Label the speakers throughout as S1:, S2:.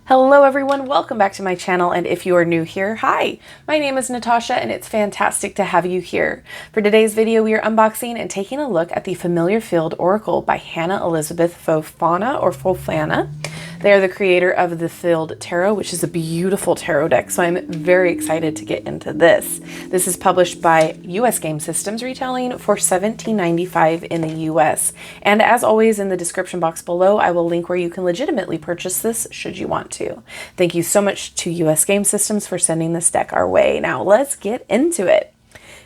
S1: Hello everyone, welcome back to my channel, and if you are new here, hi! My name is Natasha and it's fantastic to have you here. For today's video, we are unboxing and taking a look at the Familiar Field Oracle by Hannah Elizabeth Fofana. They are the creator of the Field Tarot, which is a beautiful tarot deck, so I'm very excited to get into this. This is published by US Game Systems, retailing for $17.95 in the US. And as always, in the description box below, I will link where you can legitimately purchase this should you want to. Thank you so much to US Game Systems for sending this deck our way. Now let's get into it.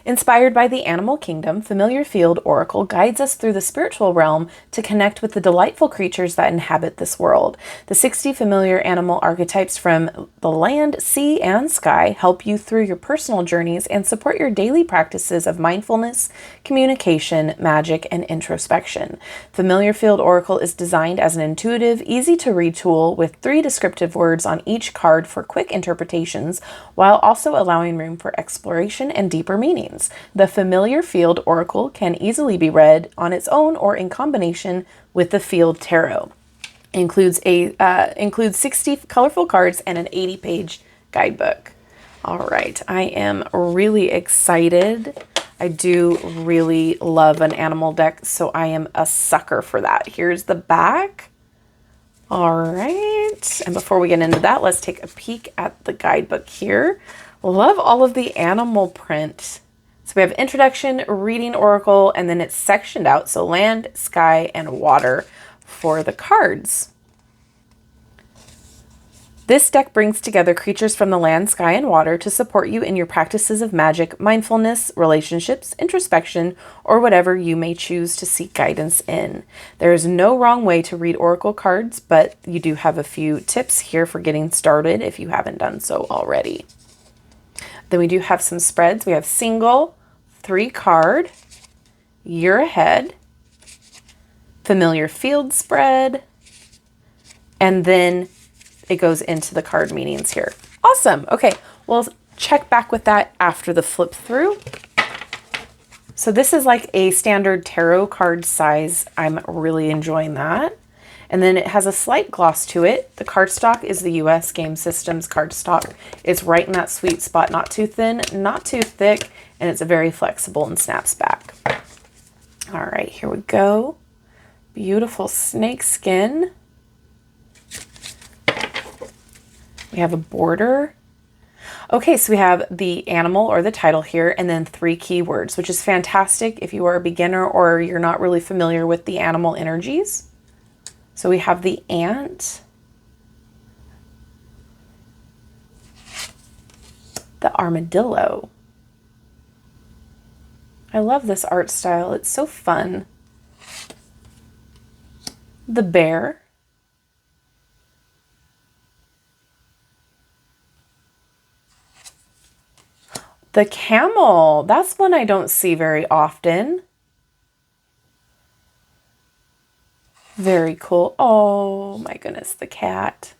S1: Inspired by the animal kingdom, Familiar Field Oracle guides us through the spiritual realm to connect with the delightful creatures that inhabit this world. The 60 familiar animal archetypes from the land, sea, and sky help you through your personal journeys and support your daily practices of mindfulness, communication, magic, and introspection. Familiar Field Oracle is designed as an intuitive, easy-to-read tool with 3 descriptive words on each card for quick interpretations, while also allowing room for exploration and deeper meaning. The Familiar Field Oracle can easily be read on its own or in combination with the Field Tarot. It includes 60 colorful cards and an 80-page guidebook. All right, I am really excited. I do really love an animal deck, so I am a sucker for that. Here's the back. All right, and before we get into that, let's take a peek at the guidebook here. Love all of the animal print. So we have introduction, reading oracle, and then it's sectioned out. So land, sky, and water for the cards. This deck brings together creatures from the land, sky, and water to support you in your practices of magic, mindfulness, relationships, introspection, or whatever you may choose to seek guidance in. There is no wrong way to read oracle cards, but you do have a few tips here for getting started if you haven't done so already. Then we do have some spreads. We have single, 3 card, year ahead, familiar field spread, and then it goes into the card meanings here. Awesome. Okay, we'll check back with that after the flip through. So this is like a standard tarot card size. I'm really enjoying that. And then it has a slight gloss to it. The cardstock is the US Game Systems cardstock. It's right in that sweet spot, not too thin, not too thick, and it's very flexible and snaps back. All right, here we go. Beautiful snake skin. We have a border. Okay, so we have the animal or the title here, and then 3 keywords, which is fantastic if you are a beginner or you're not really familiar with the animal energies. So we have the ant, the armadillo. I love this art style. It's so fun. The bear. The camel. That's one I don't see very often. Very cool. Oh my goodness, the cat.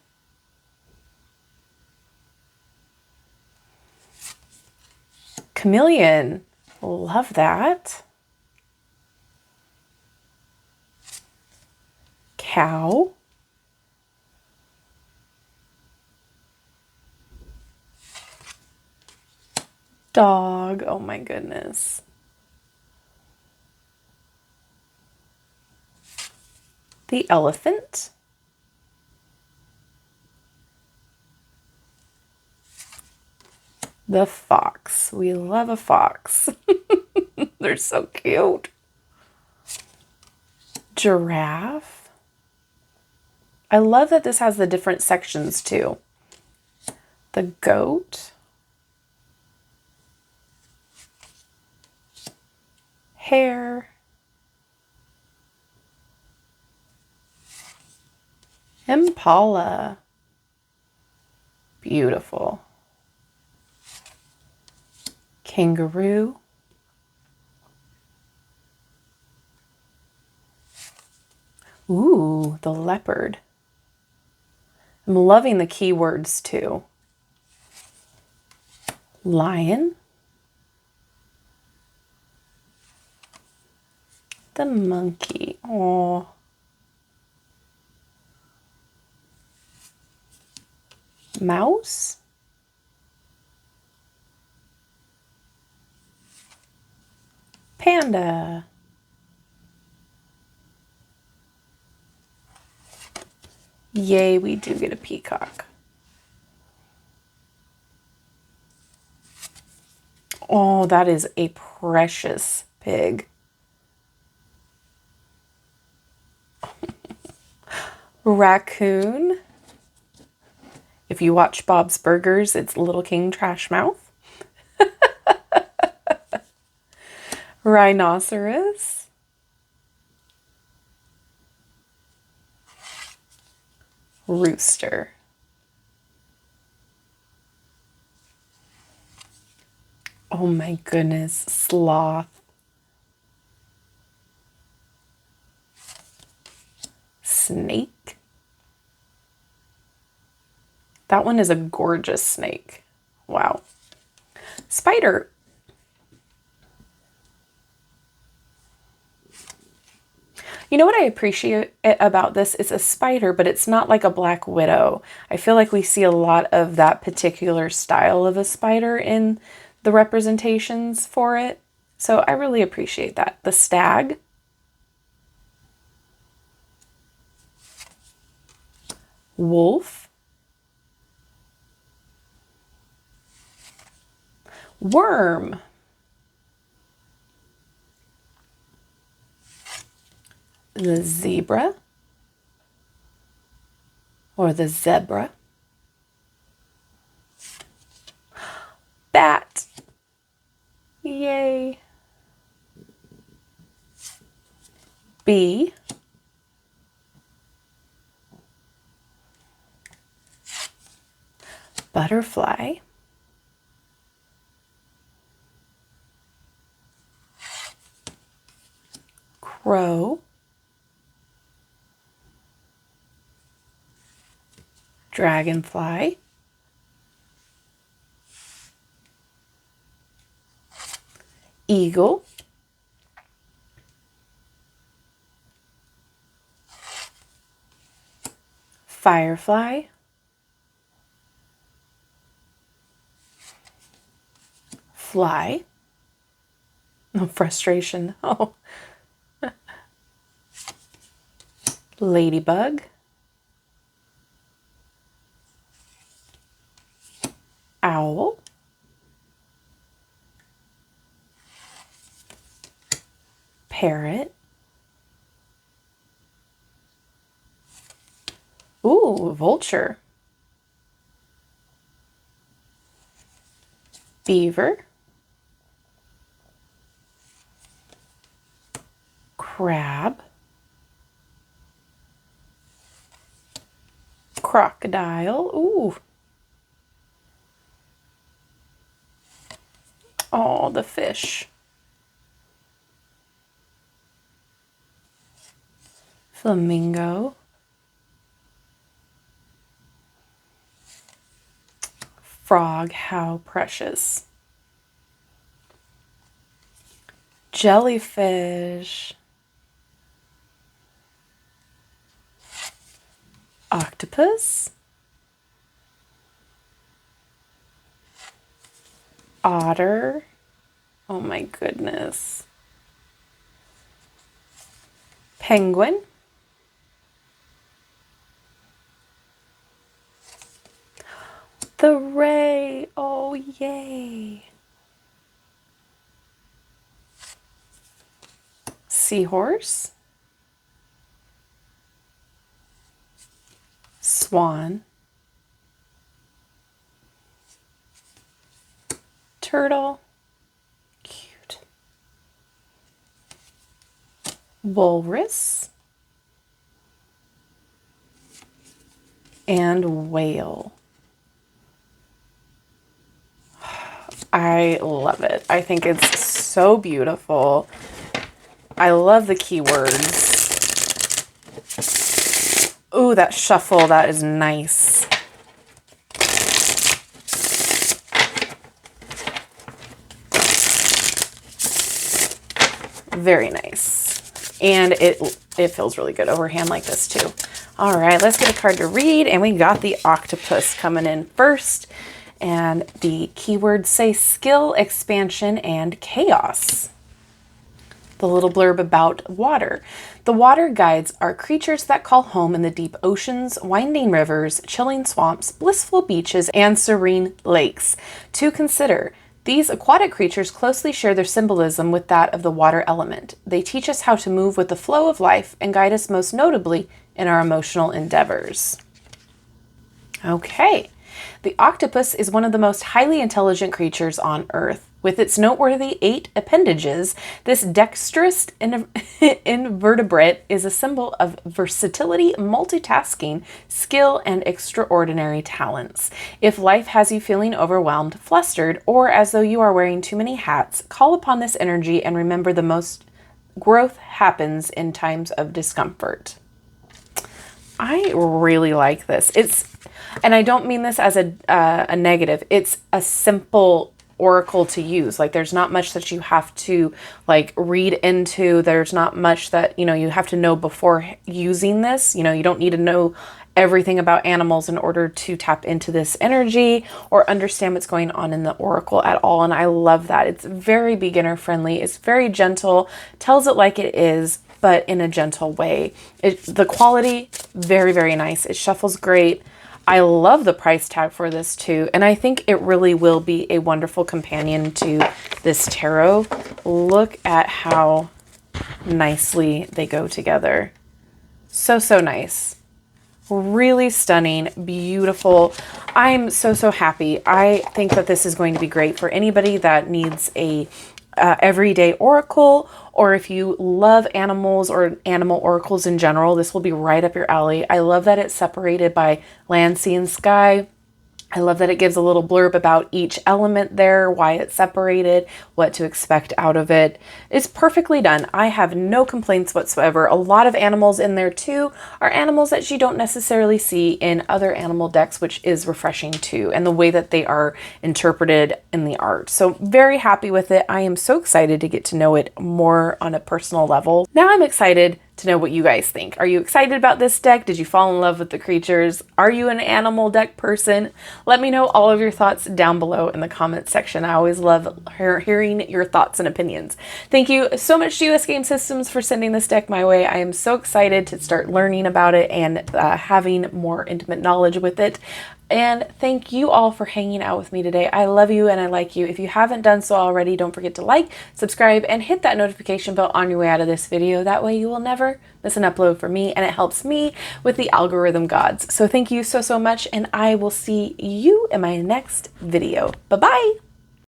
S1: Chameleon. Love that. Cow. Dog. Oh my goodness. The elephant. The fox. We love a fox. They're so cute. Giraffe. I love that this has the different sections too. The goat. Hare. Impala. Beautiful. Kangaroo. Ooh, the leopard. I'm loving the keywords too. Lion. The monkey. Oh. Mouse. Panda. Yay, we do get a peacock. Oh, that is a precious pig. Raccoon. If you watch Bob's Burgers, it's Little King Trash Mouth. Rhinoceros. Rooster. Oh my goodness, sloth. Snake. That one is a gorgeous snake. Wow. Spider. You know what I appreciate about this? It's a spider, but it's not like a black widow. I feel like we see a lot of that particular style of a spider in the representations for it. So I really appreciate that. The stag. Wolf. Worm. The zebra. Or the zebra. Bat. Yay. Bee. Butterfly. Crow. Dragonfly. Eagle. Firefly. Fly. Oh, frustration. Oh. Ladybug. Owl. Parrot. Ooh, vulture. Beaver. Crab. Crocodile. Ooh. Oh, the fish. Flamingo. Frog, how precious. Jellyfish. Octopus. Otter. Oh my goodness. Penguin. The ray. Oh, yay. Seahorse. Swan. Turtle. Cute. Walrus. And whale. I love it. I think it's so beautiful. I love the keywords. Ooh, that shuffle, that is nice. Very nice. And it feels really good over hand like this too. All right, let's get a card to read, and we got the octopus coming in first. And the keywords say skill, expansion, and chaos. The little blurb about water. The water guides are creatures that call home in the deep oceans, winding rivers, chilling swamps, blissful beaches, and serene lakes. To consider, these aquatic creatures closely share their symbolism with that of the water element. They teach us how to move with the flow of life and guide us most notably in our emotional endeavors. Okay. The octopus is one of the most highly intelligent creatures on Earth. With its noteworthy 8 appendages, this dexterous invertebrate is a symbol of versatility, multitasking, skill, and extraordinary talents. If life has you feeling overwhelmed, flustered, or as though you are wearing too many hats, call upon this energy and remember the most growth happens in times of discomfort. I really like this. And I don't mean this as a negative. It's a simple oracle to use. Like, there's not much that you have to like read into. There's not much that, you have to know before using this. You don't need to know everything about animals in order to tap into this energy or understand what's going on in the oracle at all. And I love that. It's very beginner friendly. It's very gentle, tells it like it is, but in a gentle way. The quality, very, very nice. It shuffles great. I love the price tag for this too, and I think it really will be a wonderful companion to this tarot. Look at how nicely they go together. So, so nice. Really stunning, beautiful. I'm so, so happy. I think that this is going to be great for anybody that needs a everyday oracle, or if you love animals or animal oracles in general, this will be right up your alley. I love that it's separated by land, sea, and sky. I love that it gives a little blurb about each element there, why it's separated, what to expect out of it. It's perfectly done. I have no complaints whatsoever. A lot of animals in there too are animals that you don't necessarily see in other animal decks, which is refreshing too, and the way that they are interpreted in the art. So very happy with it. I am so excited to get to know it more on a personal level. Now I'm excited to know what you guys think. Are you excited about this deck? Did you fall in love with the creatures? Are you an animal deck person? Let me know all of your thoughts down below in the comments section. I always love hearing your thoughts and opinions. Thank you so much to US Game Systems for sending this deck my way. I am so excited to start learning about it and having more intimate knowledge with it. And thank you all for hanging out with me today. I love you and I like you. If you haven't done so already, don't forget to like, subscribe, and hit that notification bell on your way out of this video. That way you will never miss an upload from me, and it helps me with the algorithm gods. So thank you so, so much, and I will see you in my next video. Bye-bye.